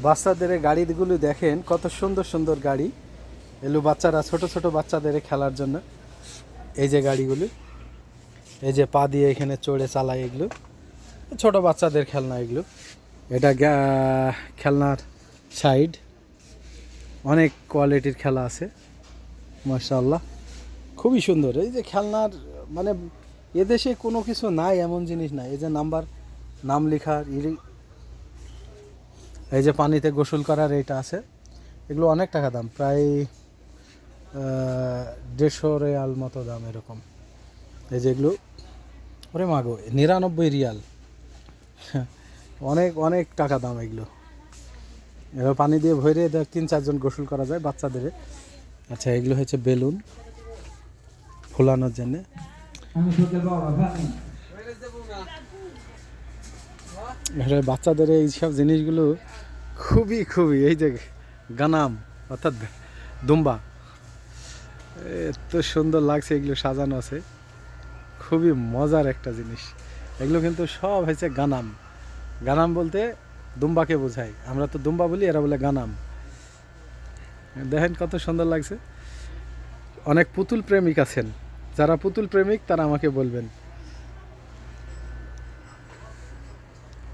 বাচ্চাদের এই গাড়িগুলো দেখেন কত সুন্দর সুন্দর গাড়ি। এগুলো বাচ্চারা ছোট ছোট বাচ্চাদের খেলার জন্য। এই যে গাড়িগুলো, এই যে পা দিয়ে এখানে চড়ে চালায়, এগুলো ছোট বাচ্চাদের খেলনা। এগুলো এটা খেলনার সাইড, অনেক কোয়ালিটির খেলা আছে মাশাআল্লাহ, খুবই সুন্দর। এই যে খেলনার মানে এদেশে কোনো কিছু নাই এমন জিনিস নাই। এই যে নাম লেখার এই যে পানিতে গোসল করার এইটা আছে, এগুলো অনেক টাকা দাম, প্রায় 150 রিয়াল মতো দাম এরকম। এই যেগুলো, ওরে মাগো, 99 রিয়াল, অনেক অনেক টাকা দাম এগুলো। এবার পানি দিয়ে ভরে 3-4 জন গোসল করা যায় বাচ্চাদের। আচ্ছা, এগুলো হচ্ছে বেলুন ফুলানোর জন্য। বাচ্চাদের এই সব জিনিসগুলো খুবই খুবই, এই যে গানাম অর্থাৎ দুম্বা, এত সুন্দর লাগছে, এগুলো সাজানো আছে, খুবই মজার একটা জিনিস। এগুলো কিন্তু সব হয়েছে গানাম। গানাম বলতে দুম্বাকে বোঝায়, আমরা তো দুম্বা বলি, এরা বলে গানাম। দেখেন কত সুন্দর লাগছে। অনেক পুতুল প্রেমিক আছেন, যারা পুতুল প্রেমিক তারা আমাকে বলবেন।